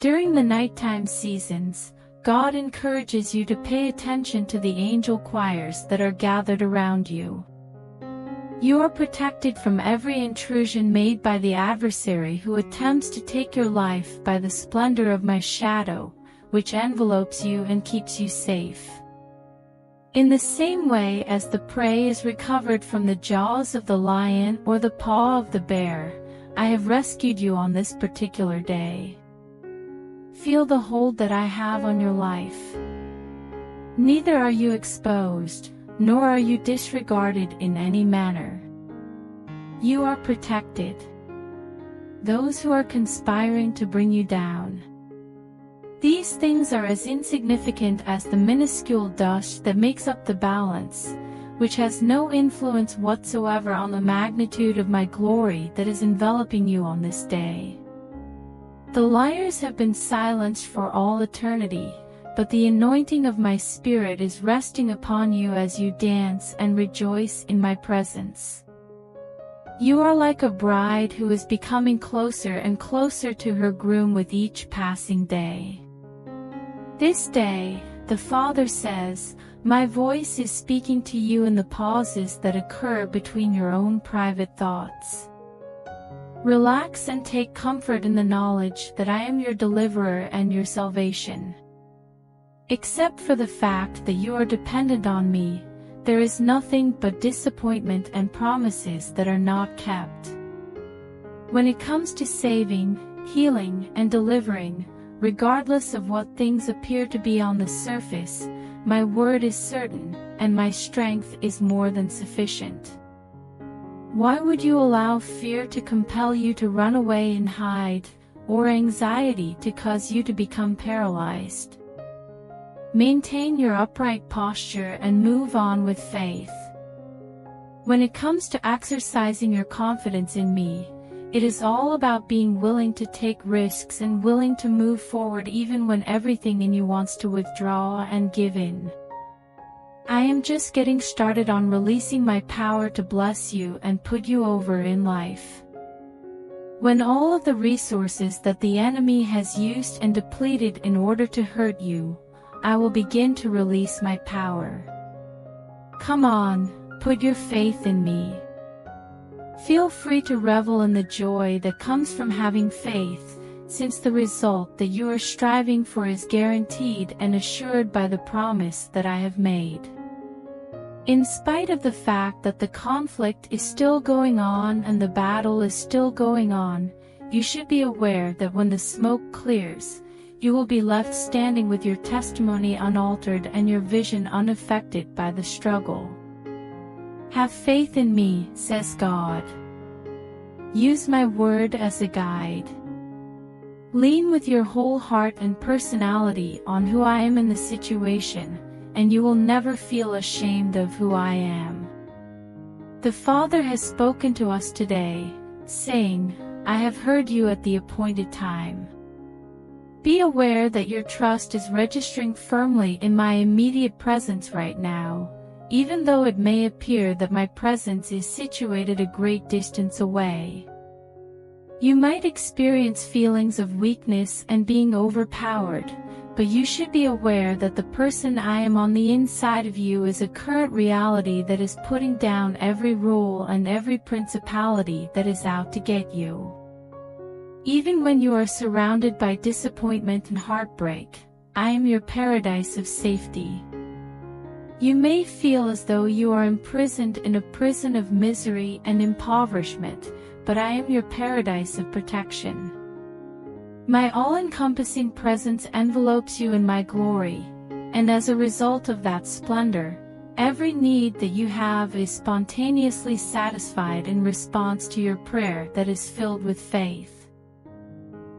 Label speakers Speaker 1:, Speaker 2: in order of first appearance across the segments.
Speaker 1: During the nighttime seasons, God encourages you to pay attention to the angel choirs that are gathered around you. You are protected from every intrusion made by the adversary who attempts to take your life by the splendor of my shadow, which envelopes you and keeps you safe. In the same way as the prey is recovered from the jaws of the lion or the paw of the bear, I have rescued you on this particular day. Feel the hold that I have on your life. Neither are you exposed, nor are you disregarded in any manner. You are protected. Those who are conspiring to bring you down. These things are as insignificant as the minuscule dust that makes up the balance, which has no influence whatsoever on the magnitude of my glory that is enveloping you on this day. The liars have been silenced for all eternity, but the anointing of my Spirit is resting upon you as you dance and rejoice in my presence. You are like a bride who is becoming closer and closer to her groom with each passing day. This day, the Father says, my voice is speaking to you in the pauses that occur between your own private thoughts. Relax and take comfort in the knowledge that I am your deliverer and your salvation. Except for the fact that you are dependent on me, there is nothing but disappointment and promises that are not kept. When it comes to saving, healing, and delivering, regardless of what things appear to be on the surface, my word is certain, and my strength is more than sufficient. Why would you allow fear to compel you to run away and hide, or anxiety to cause you to become paralyzed? Maintain your upright posture and move on with faith. When it comes to exercising your confidence in me, it is all about being willing to take risks and willing to move forward even when everything in you wants to withdraw and give in. I am just getting started on releasing my power to bless you and put you over in life. When all of the resources that the enemy has used and depleted in order to hurt you, I will begin to release my power. Come on, put your faith in me. Feel free to revel in the joy that comes from having faith, since the result that you are striving for is guaranteed and assured by the promise that I have made. In spite of the fact that the conflict is still going on and the battle is still going on, you should be aware that when the smoke clears, you will be left standing with your testimony unaltered and your vision unaffected by the struggle. Have faith in me, says God. Use my word as a guide. Lean with your whole heart and personality on who I am in the situation, and you will never feel ashamed of who I am. The Father has spoken to us today, saying, I have heard you at the appointed time. Be aware that your trust is registering firmly in my immediate presence right now, even though it may appear that my presence is situated a great distance away. You might experience feelings of weakness and being overpowered, but you should be aware that the person I am on the inside of you is a current reality that is putting down every rule and every principality that is out to get you. Even when you are surrounded by disappointment and heartbreak, I am your paradise of safety. You may feel as though you are imprisoned in a prison of misery and impoverishment, but I am your paradise of protection. My all-encompassing presence envelopes you in my glory, and as a result of that splendor, every need that you have is spontaneously satisfied in response to your prayer that is filled with faith.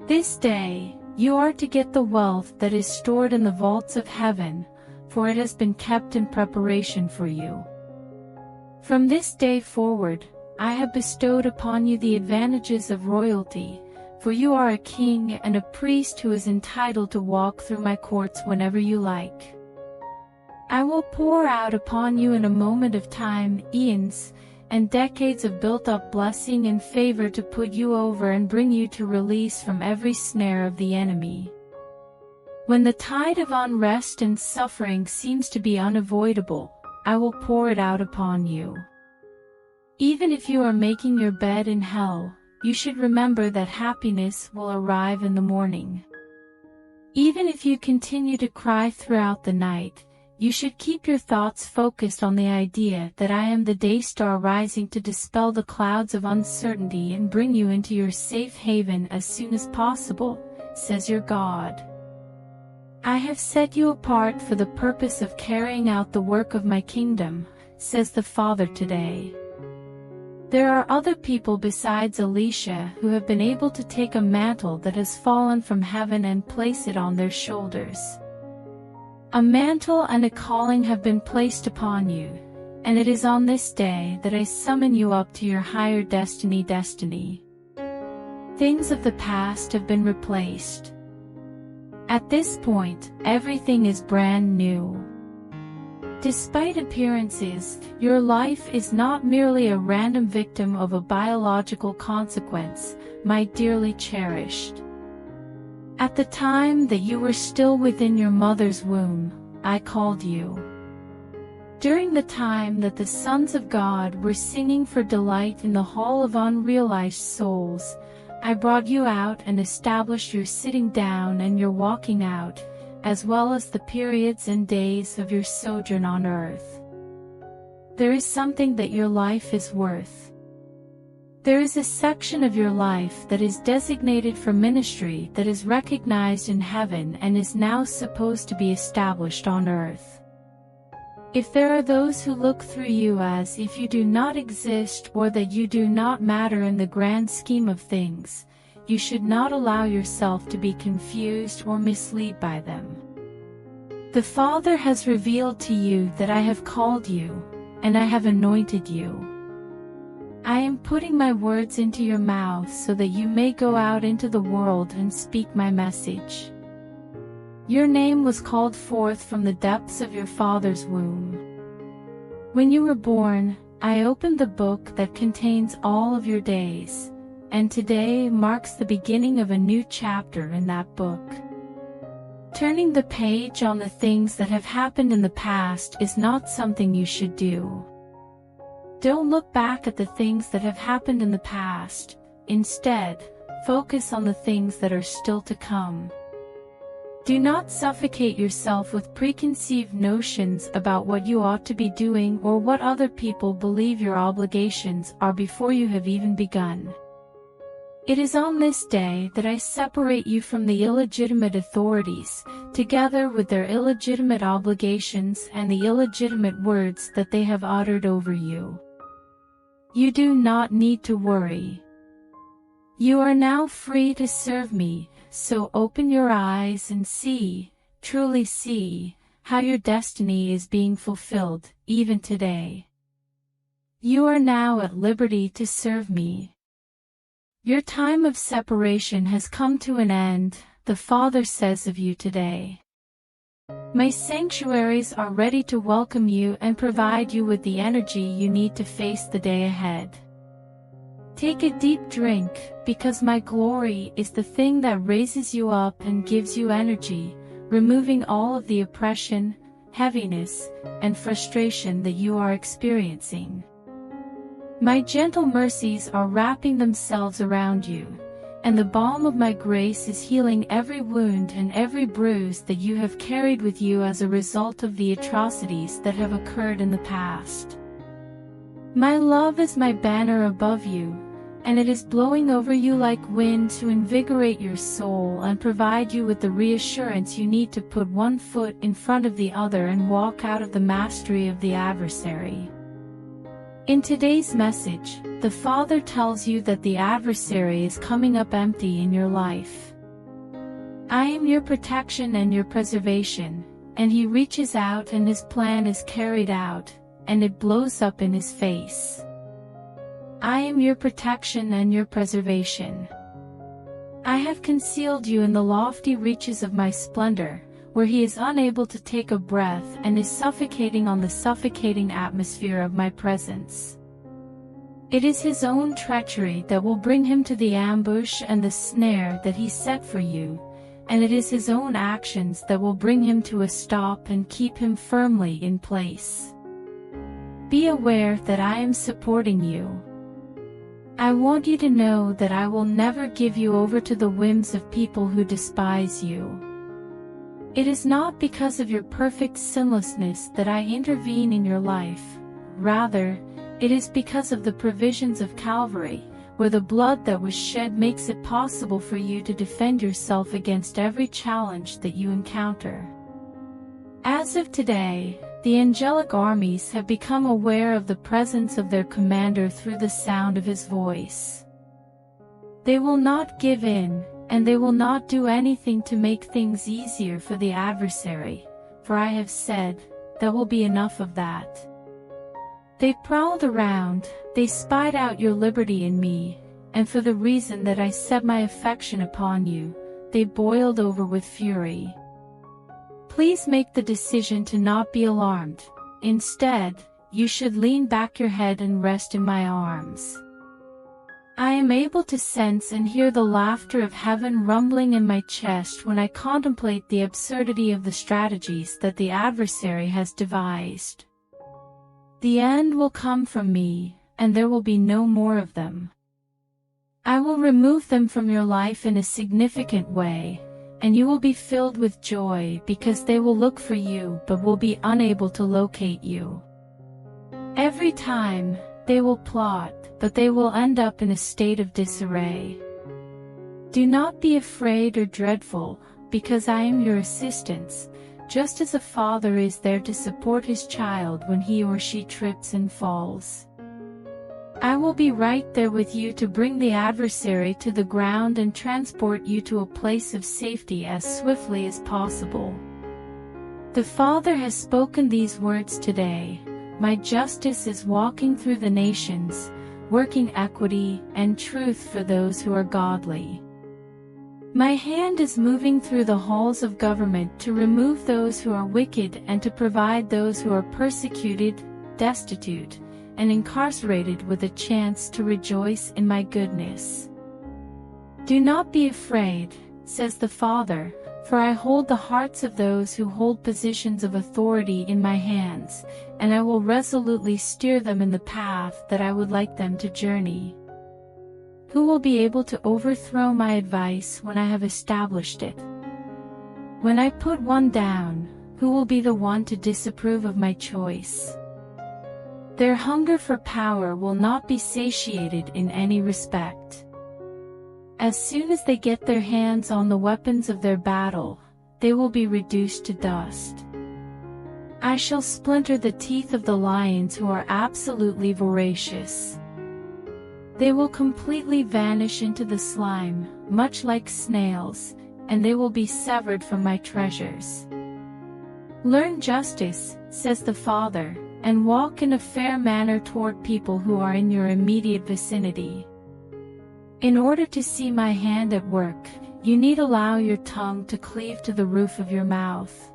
Speaker 1: This day, you are to get the wealth that is stored in the vaults of heaven, for it has been kept in preparation for you. From this day forward, I have bestowed upon you the advantages of royalty, for you are a king and a priest who is entitled to walk through my courts whenever you like. I will pour out upon you in a moment of time, eons, and decades of built-up blessing and favor to put you over and bring you to release from every snare of the enemy. When the tide of unrest and suffering seems to be unavoidable, I will pour it out upon you. Even if you are making your bed in hell, you should remember that happiness will arrive in the morning. Even if you continue to cry throughout the night, you should keep your thoughts focused on the idea that I am the day star rising to dispel the clouds of uncertainty and bring you into your safe haven as soon as possible, says your God. I have set you apart for the purpose of carrying out the work of my kingdom, says the Father today. There are other people besides Alicia who have been able to take a mantle that has fallen from heaven and place it on their shoulders. A mantle and a calling have been placed upon you, and it is on this day that I summon you up to your higher destiny. Things of the past have been replaced. At this point, everything is brand new. Despite appearances, your life is not merely a random victim of a biological consequence, my dearly cherished. At the time that you were still within your mother's womb, I called you. During the time that the sons of God were singing for delight in the hall of unrealized souls, I brought you out and established your sitting down and your walking out, as well as the periods and days of your sojourn on earth. There is something that your life is worth. There is a section of your life that is designated for ministry that is recognized in heaven and is now supposed to be established on earth. If there are those who look through you as if you do not exist or that you do not matter in the grand scheme of things, you should not allow yourself to be confused or misled by them. The Father has revealed to you that I have called you, and I have anointed you. I am putting my words into your mouth so that you may go out into the world and speak my message. Your name was called forth from the depths of your father's womb. When you were born, I opened the book that contains all of your days, and today marks the beginning of a new chapter in that book. Turning the page on the things that have happened in the past is not something you should do. Don't look back at the things that have happened in the past. Instead, focus on the things that are still to come. Do not suffocate yourself with preconceived notions about what you ought to be doing or what other people believe your obligations are before you have even begun. It is on this day that I separate you from the illegitimate authorities, together with their illegitimate obligations and the illegitimate words that they have uttered over you. You do not need to worry. You are now free to serve me, so open your eyes and see, truly see, how your destiny is being fulfilled, even today. You are now at liberty to serve me. Your time of separation has come to an end, the Father says of you today. My sanctuaries are ready to welcome you and provide you with the energy you need to face the day ahead. Take a deep drink, because my glory is the thing that raises you up and gives you energy, removing all of the oppression, heaviness, and frustration that you are experiencing. My gentle mercies are wrapping themselves around you, and the balm of my grace is healing every wound and every bruise that you have carried with you as a result of the atrocities that have occurred in the past. My love is my banner above you, and it is blowing over you like wind to invigorate your soul and provide you with the reassurance you need to put one foot in front of the other and walk out of the mastery of the adversary. In today's message, the Father tells you that the adversary is coming up empty in your life. I am your protection and your preservation, and he reaches out and his plan is carried out, and it blows up in his face. I am your protection and your preservation. I have concealed you in the lofty reaches of my splendor, where he is unable to take a breath and is suffocating on the suffocating atmosphere of my presence. It is his own treachery that will bring him to the ambush and the snare that he set for you, and it is his own actions that will bring him to a stop and keep him firmly in place. Be aware that I am supporting you. I want you to know that I will never give you over to the whims of people who despise you. It is not because of your perfect sinlessness that I intervene in your life. Rather, it is because of the provisions of Calvary, where the blood that was shed makes it possible for you to defend yourself against every challenge that you encounter. As of today, the angelic armies have become aware of the presence of their commander through the sound of his voice. They will not give in, and they will not do anything to make things easier for the adversary, for I have said, there will be enough of that. They prowled around, they spied out your liberty in me, and for the reason that I set my affection upon you, they boiled over with fury. Please make the decision to not be alarmed. Instead, you should lean back your head and rest in my arms. I am able to sense and hear the laughter of heaven rumbling in my chest when I contemplate the absurdity of the strategies that the adversary has devised. The end will come from me, and there will be no more of them. I will remove them from your life in a significant way, and you will be filled with joy because they will look for you but will be unable to locate you. Every time, they will plot, but they will end up in a state of disarray. Do not be afraid or dreadful, because I am your assistance, just as a father is there to support his child when he or she trips and falls. I will be right there with you to bring the adversary to the ground and transport you to a place of safety as swiftly as possible. The Father has spoken these words today. My justice is walking through the nations, working equity and truth for those who are godly. My hand is moving through the halls of government to remove those who are wicked and to provide those who are persecuted, destitute, and incarcerated with a chance to rejoice in my goodness. Do not be afraid, says the Father, for I hold the hearts of those who hold positions of authority in my hands, and I will resolutely steer them in the path that I would like them to journey. Who will be able to overthrow my advice when I have established it? When I put one down, who will be the one to disapprove of my choice? Their hunger for power will not be satiated in any respect. As soon as they get their hands on the weapons of their battle, they will be reduced to dust. I shall splinter the teeth of the lions who are absolutely voracious. They will completely vanish into the slime, much like snails, and they will be severed from my treasures. Learn justice, says the Father, and walk in a fair manner toward people who are in your immediate vicinity. In order to see my hand at work, you need allow your tongue to cleave to the roof of your mouth.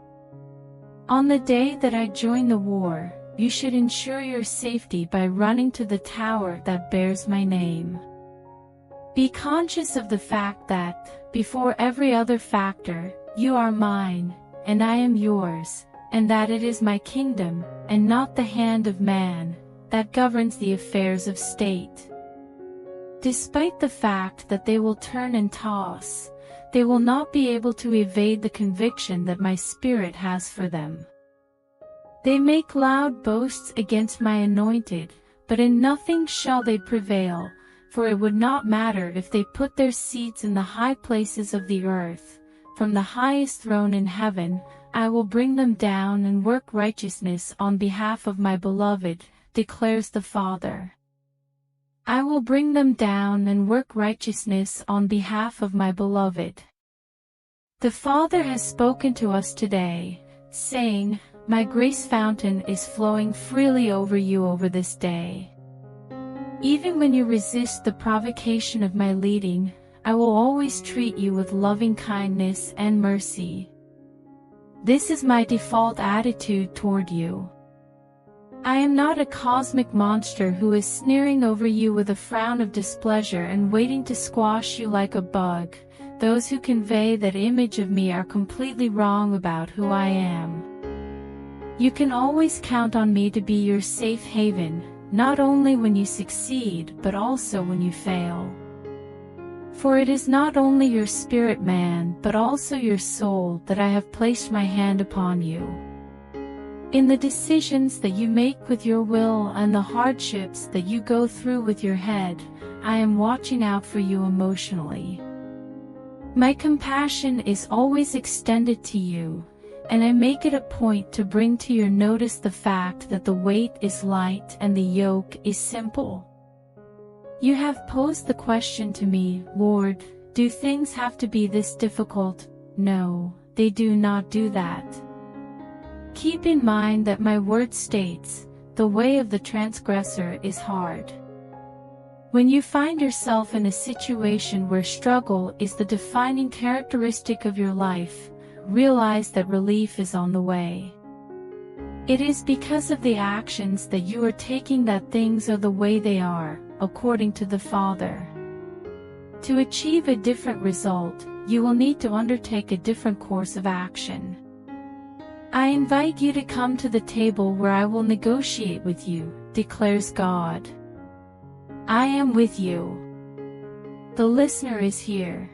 Speaker 1: On the day that I join the war, you should ensure your safety by running to the tower that bears my name. Be conscious of the fact that, before every other factor, you are mine, and I am yours, and that it is my kingdom, and not the hand of man, that governs the affairs of state. Despite the fact that they will turn and toss, they will not be able to evade the conviction that my Spirit has for them. They make loud boasts against my anointed, but in nothing shall they prevail, for it would not matter if they put their seats in the high places of the earth. From the highest throne in heaven, I will bring them down and work righteousness on behalf of my beloved, declares the Father. I will bring them down and work righteousness on behalf of my beloved. The Father has spoken to us today, saying, my grace fountain is flowing freely over you over this day. Even when you resist the provocation of my leading, I will always treat you with loving kindness and mercy. This is my default attitude toward you. I am not a cosmic monster who is sneering over you with a frown of displeasure and waiting to squash you like a bug. Those who convey that image of me are completely wrong about who I am. You can always count on me to be your safe haven, not only when you succeed but also when you fail. For it is not only your spirit man but also your soul that I have placed my hand upon you. In the decisions that you make with your will and the hardships that you go through with your head, I am watching out for you emotionally. My compassion is always extended to you, and I make it a point to bring to your notice the fact that the weight is light and the yoke is simple. You have posed the question to me, Lord, do things have to be this difficult? No, they do not do that. Keep in mind that my word states, the way of the transgressor is hard. When you find yourself in a situation where struggle is the defining characteristic of your life, realize that relief is on the way. It is because of the actions that you are taking that things are the way they are, according to the Father. To achieve a different result, you will need to undertake a different course of action. I invite you to come to the table where I will negotiate with you, declares God. I am with you. The listener is here.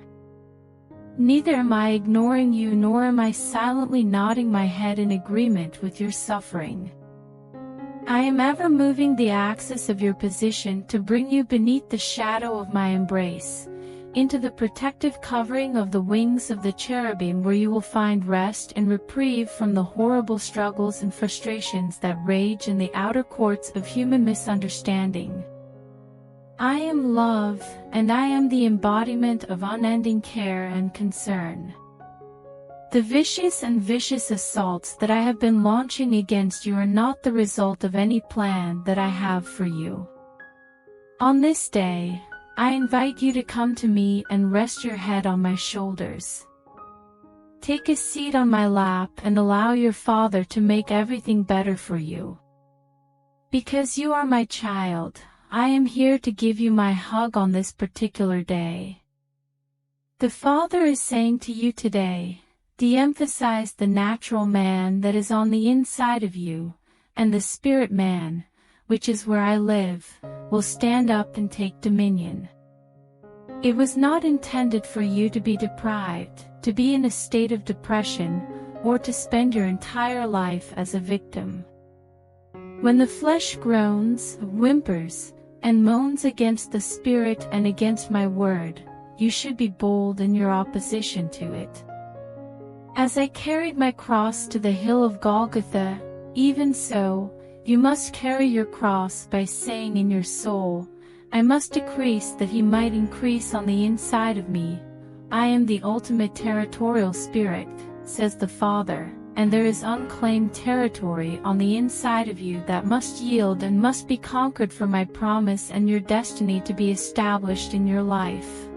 Speaker 1: Neither am I ignoring you nor am I silently nodding my head in agreement with your suffering. I am ever moving the axis of your position to bring you beneath the shadow of my embrace, into the protective covering of the wings of the cherubim where you will find rest and reprieve from the horrible struggles and frustrations that rage in the outer courts of human misunderstanding. I am love, and I am the embodiment of unending care and concern. The vicious and vicious assaults that I have been launching against you are not the result of any plan that I have for you. On this day, I invite you to come to me and rest your head on my shoulders. Take a seat on my lap and allow your Father to make everything better for you. Because you are my child, I am here to give you my hug on this particular day. The Father is saying to you today, de-emphasize the natural man that is on the inside of you, and the spirit man, which is where I live, will stand up and take dominion. It was not intended for you to be deprived, to be in a state of depression, or to spend your entire life as a victim. When the flesh groans, whimpers, and moans against the Spirit and against my word, you should be bold in your opposition to it. As I carried my cross to the hill of Golgotha, even so, you must carry your cross by saying in your soul, I must decrease that he might increase on the inside of me. I am the ultimate territorial spirit, says the Father, and there is unclaimed territory on the inside of you that must yield and must be conquered for my promise and your destiny to be established in your life.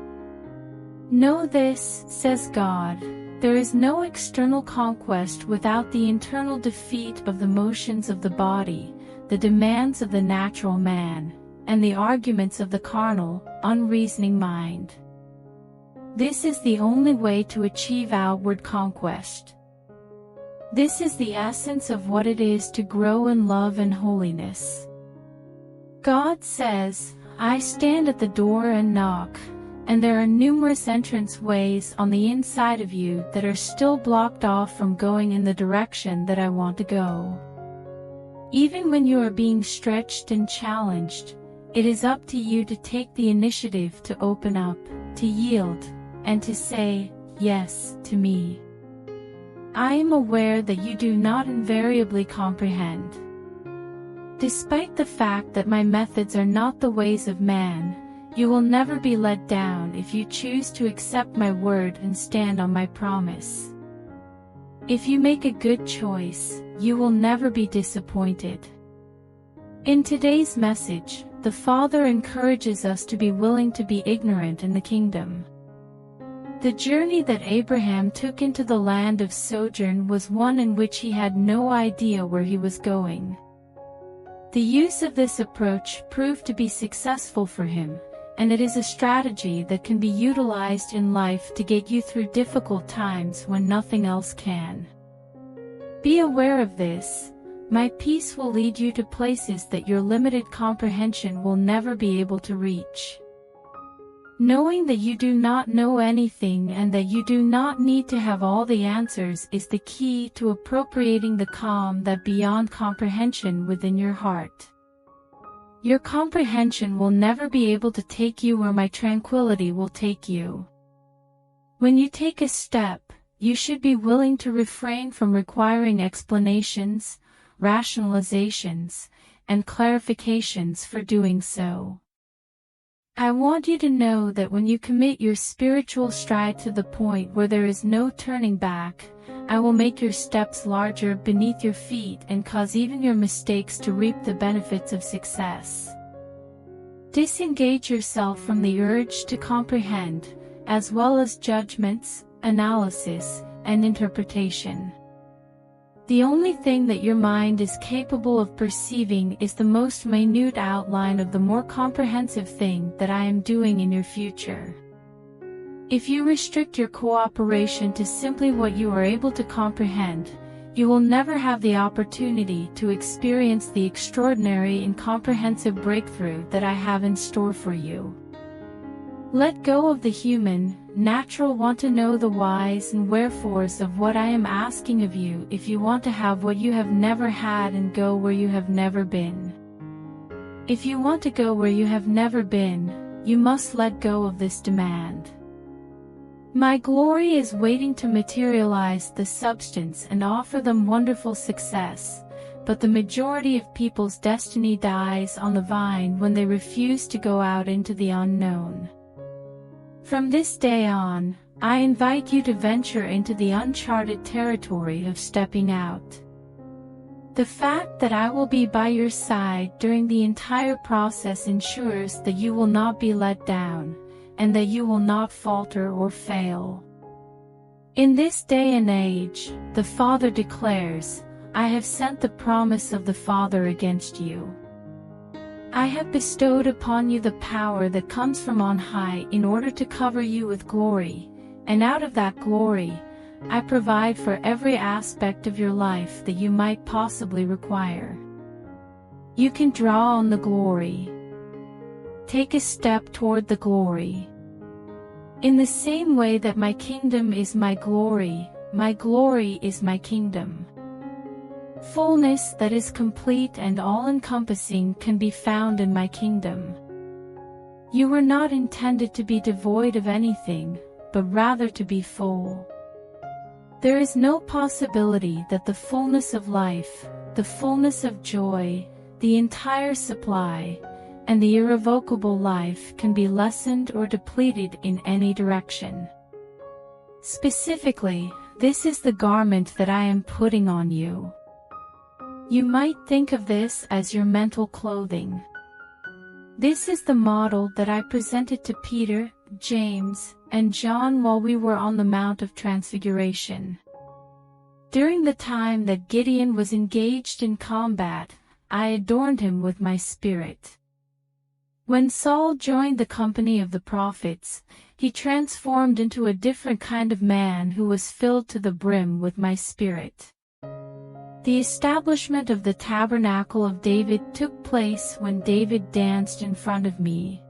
Speaker 1: Know this, says God, there is no external conquest without the internal defeat of the motions of the body, the demands of the natural man, and the arguments of the carnal, unreasoning mind. This is the only way to achieve outward conquest. This is the essence of what it is to grow in love and holiness. God says, I stand at the door and knock, and there are numerous entrance ways on the inside of you that are still blocked off from going in the direction that I want to go. Even when you are being stretched and challenged, it is up to you to take the initiative to open up, to yield, and to say, yes, to me. I am aware that you do not invariably comprehend. Despite the fact that my methods are not the ways of man, you will never be let down if you choose to accept my word and stand on my promise. If you make a good choice, you will never be disappointed. In today's message, the Father encourages us to be willing to be ignorant in the kingdom. The journey that Abraham took into the land of sojourn was one in which he had no idea where he was going. The use of this approach proved to be successful for him, and it is a strategy that can be utilized in life to get you through difficult times when nothing else can. Be aware of this. My peace will lead you to places that your limited comprehension will never be able to reach. Knowing that you do not know anything and that you do not need to have all the answers is the key to appropriating the calm that beyond comprehension within your heart. Your comprehension will never be able to take you where my tranquility will take you. When you take a step, you should be willing to refrain from requiring explanations, rationalizations, and clarifications for doing so. I want you to know that when you commit your spiritual stride to the point where there is no turning back, I will make your steps larger beneath your feet and cause even your mistakes to reap the benefits of success. Disengage yourself from the urge to comprehend, as well as judgments, analysis, and interpretation. The only thing that your mind is capable of perceiving is the most minute outline of the more comprehensive thing that I am doing in your future. If you restrict your cooperation to simply what you are able to comprehend, you will never have the opportunity to experience the extraordinary and comprehensive breakthrough that I have in store for you. Let go of the human, natural want to know the whys and wherefores of what I am asking of you if you want to have what you have never had and go where you have never been. If you want to go where you have never been, you must let go of this demand. My glory is waiting to materialize the substance and offer them wonderful success, but the majority of people's destiny dies on the vine when they refuse to go out into the unknown. From this day on, I invite you to venture into the uncharted territory of stepping out. The fact that I will be by your side during the entire process ensures that you will not be let down, and that you will not falter or fail. In this day and age, the Father declares, I have sent the promise of the Father against you. I have bestowed upon you the power that comes from on high in order to cover you with glory, and out of that glory, I provide for every aspect of your life that you might possibly require. You can draw on the glory. Take a step toward the glory. In the same way that my kingdom is my glory is my kingdom. Fullness that is complete and all-encompassing can be found in my kingdom. You were not intended to be devoid of anything, but rather to be full. There is no possibility that the fullness of life, the fullness of joy, the entire supply, and the irrevocable life can be lessened or depleted in any direction. Specifically, this is the garment that I am putting on you. You might think of this as your mental clothing. This is the model that I presented to Peter, James, and John while we were on the Mount of Transfiguration. During the time that Gideon was engaged in combat, I adorned him with my spirit. When Saul joined the company of the prophets, he transformed into a different kind of man who was filled to the brim with my spirit. The establishment of the tabernacle of David took place when David danced in front of me.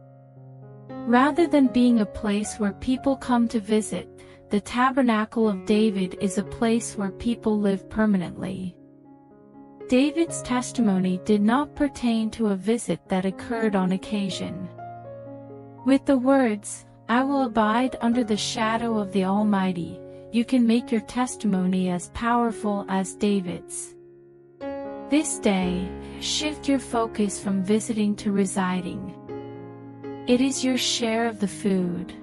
Speaker 1: Rather than being a place where people come to visit, the tabernacle of David is a place where people live permanently. David's testimony did not pertain to a visit that occurred on occasion. With the words, I will abide under the shadow of the Almighty, you can make your testimony as powerful as David's. This day, shift your focus from visiting to residing. It is your share of the food.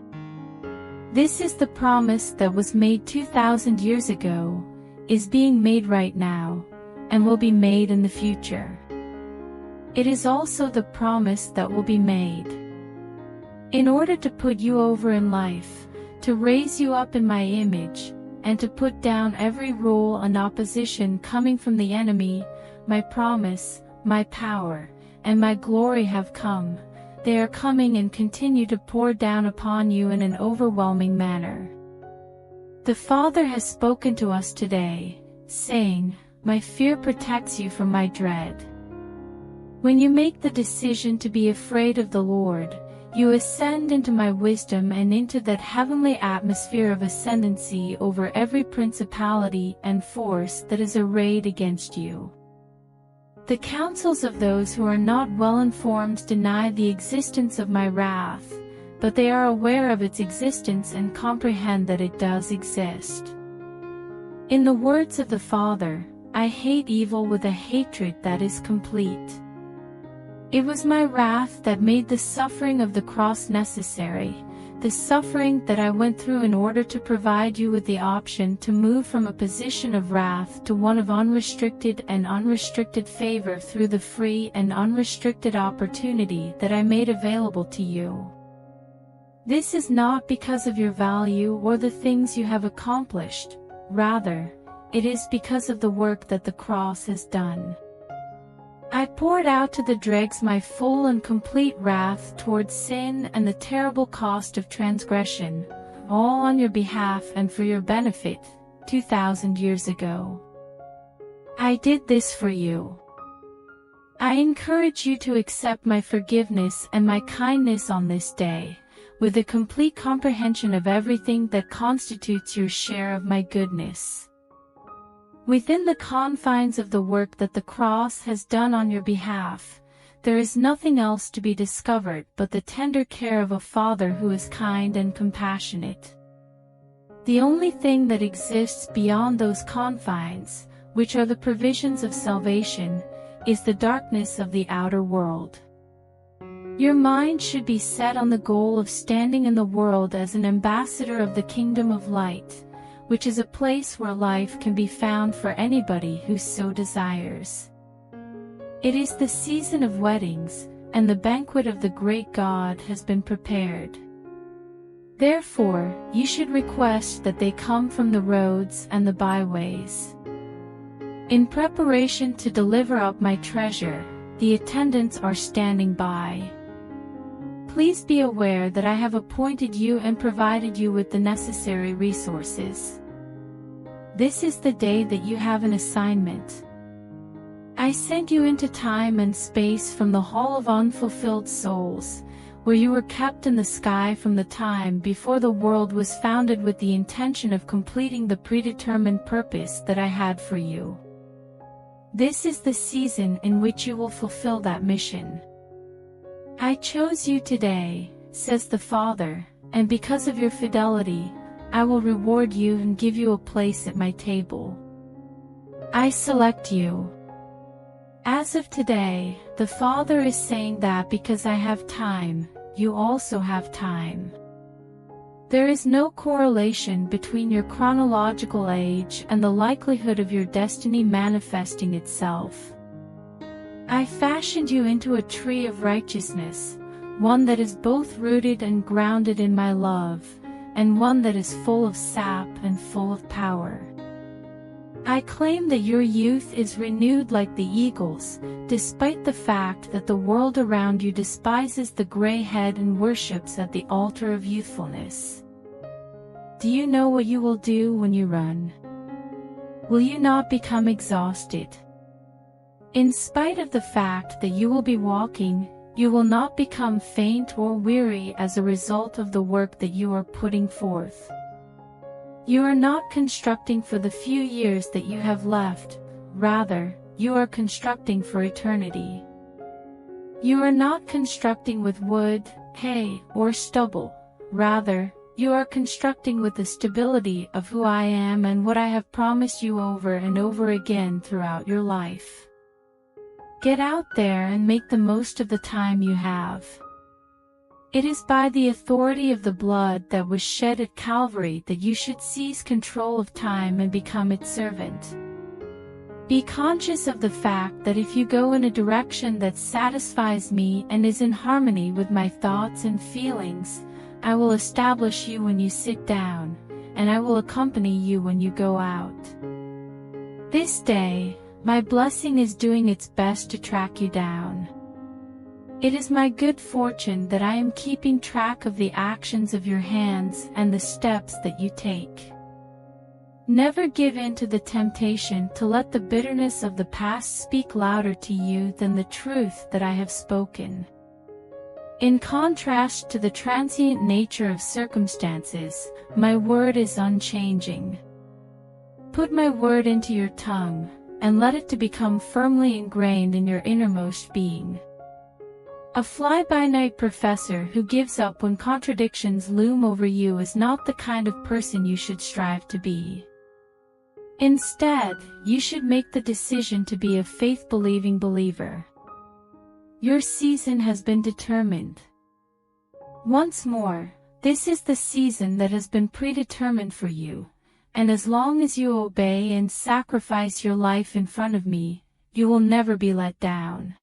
Speaker 1: This is the promise that was made 2,000 years ago, is being made right now, and will be made in the future. It is also the promise that will be made. In order to put you over in life, to raise you up in my image, and to put down every rule and opposition coming from the enemy, my promise, my power, and my glory have come. They are coming and continue to pour down upon you in an overwhelming manner. The Father has spoken to us today, saying, "My fear protects you from my dread." When you make the decision to be afraid of the Lord, you ascend into my wisdom and into that heavenly atmosphere of ascendancy over every principality and force that is arrayed against you. The counsels of those who are not well informed deny the existence of my wrath, but they are aware of its existence and comprehend that it does exist. In the words of the Father, I hate evil with a hatred that is complete. It was my wrath that made the suffering of the cross necessary, the suffering that I went through in order to provide you with the option to move from a position of wrath to one of unrestricted and unrestricted favor through the free and unrestricted opportunity that I made available to you. This is not because of your value or the things you have accomplished, rather, it is because of the work that the cross has done. I poured out to the dregs my full and complete wrath towards sin and the terrible cost of transgression, all on your behalf and for your benefit, 2,000 years ago. I did this for you. I encourage you to accept my forgiveness and my kindness on this day, with a complete comprehension of everything that constitutes your share of my goodness. Within the confines of the work that the cross has done on your behalf, there is nothing else to be discovered but the tender care of a Father who is kind and compassionate. The only thing that exists beyond those confines, which are the provisions of salvation, is the darkness of the outer world. Your mind should be set on the goal of standing in the world as an ambassador of the kingdom of light, which is a place where life can be found for anybody who so desires. It is the season of weddings, and the banquet of the great God has been prepared. Therefore, you should request that they come from the roads and the byways. In preparation to deliver up my treasure, the attendants are standing by. Please be aware that I have appointed you and provided you with the necessary resources. This is the day that you have an assignment. I sent you into time and space from the hall of unfulfilled souls, where you were kept in the sky from the time before the world was founded with the intention of completing the predetermined purpose that I had for you. This is the season in which you will fulfill that mission. I chose you today, says the Father, and because of your fidelity, I will reward you and give you a place at my table. I select you. As of today, the Father is saying that because I have time, you also have time. There is no correlation between your chronological age and the likelihood of your destiny manifesting itself. I fashioned you into a tree of righteousness, one that is both rooted and grounded in my love, and one that is full of sap and full of power. I claim that your youth is renewed like the eagle's, despite the fact that the world around you despises the gray head and worships at the altar of youthfulness. Do you know what you will do when you run? Will you not become exhausted? In spite of the fact that you will be walking, you will not become faint or weary as a result of the work that you are putting forth. You are not constructing for the few years that you have left, rather, you are constructing for eternity. You are not constructing with wood, hay, or stubble, rather, you are constructing with the stability of who I am and what I have promised you over and over again throughout your life. Get out there and make the most of the time you have. It is by the authority of the blood that was shed at Calvary that you should seize control of time and become its servant. Be conscious of the fact that if you go in a direction that satisfies me and is in harmony with my thoughts and feelings, I will establish you when you sit down, and I will accompany you when you go out. This day, My blessing is doing its best to track you down. It is my good fortune that I am keeping track of the actions of your hands and the steps that you take. Never give in to the temptation to let the bitterness of the past speak louder to you than the truth that I have spoken. In contrast to the transient nature of circumstances, my word is unchanging. Put my word into your tongue, and let it to become firmly ingrained in your innermost being. A fly-by-night professor who gives up when contradictions loom over you is not the kind of person you should strive to be. Instead, you should make the decision to be a faith-believing believer. Your season has been determined. Once more, this is the season that has been predetermined for you, and as long as you obey and sacrifice your life in front of me, you will never be let down.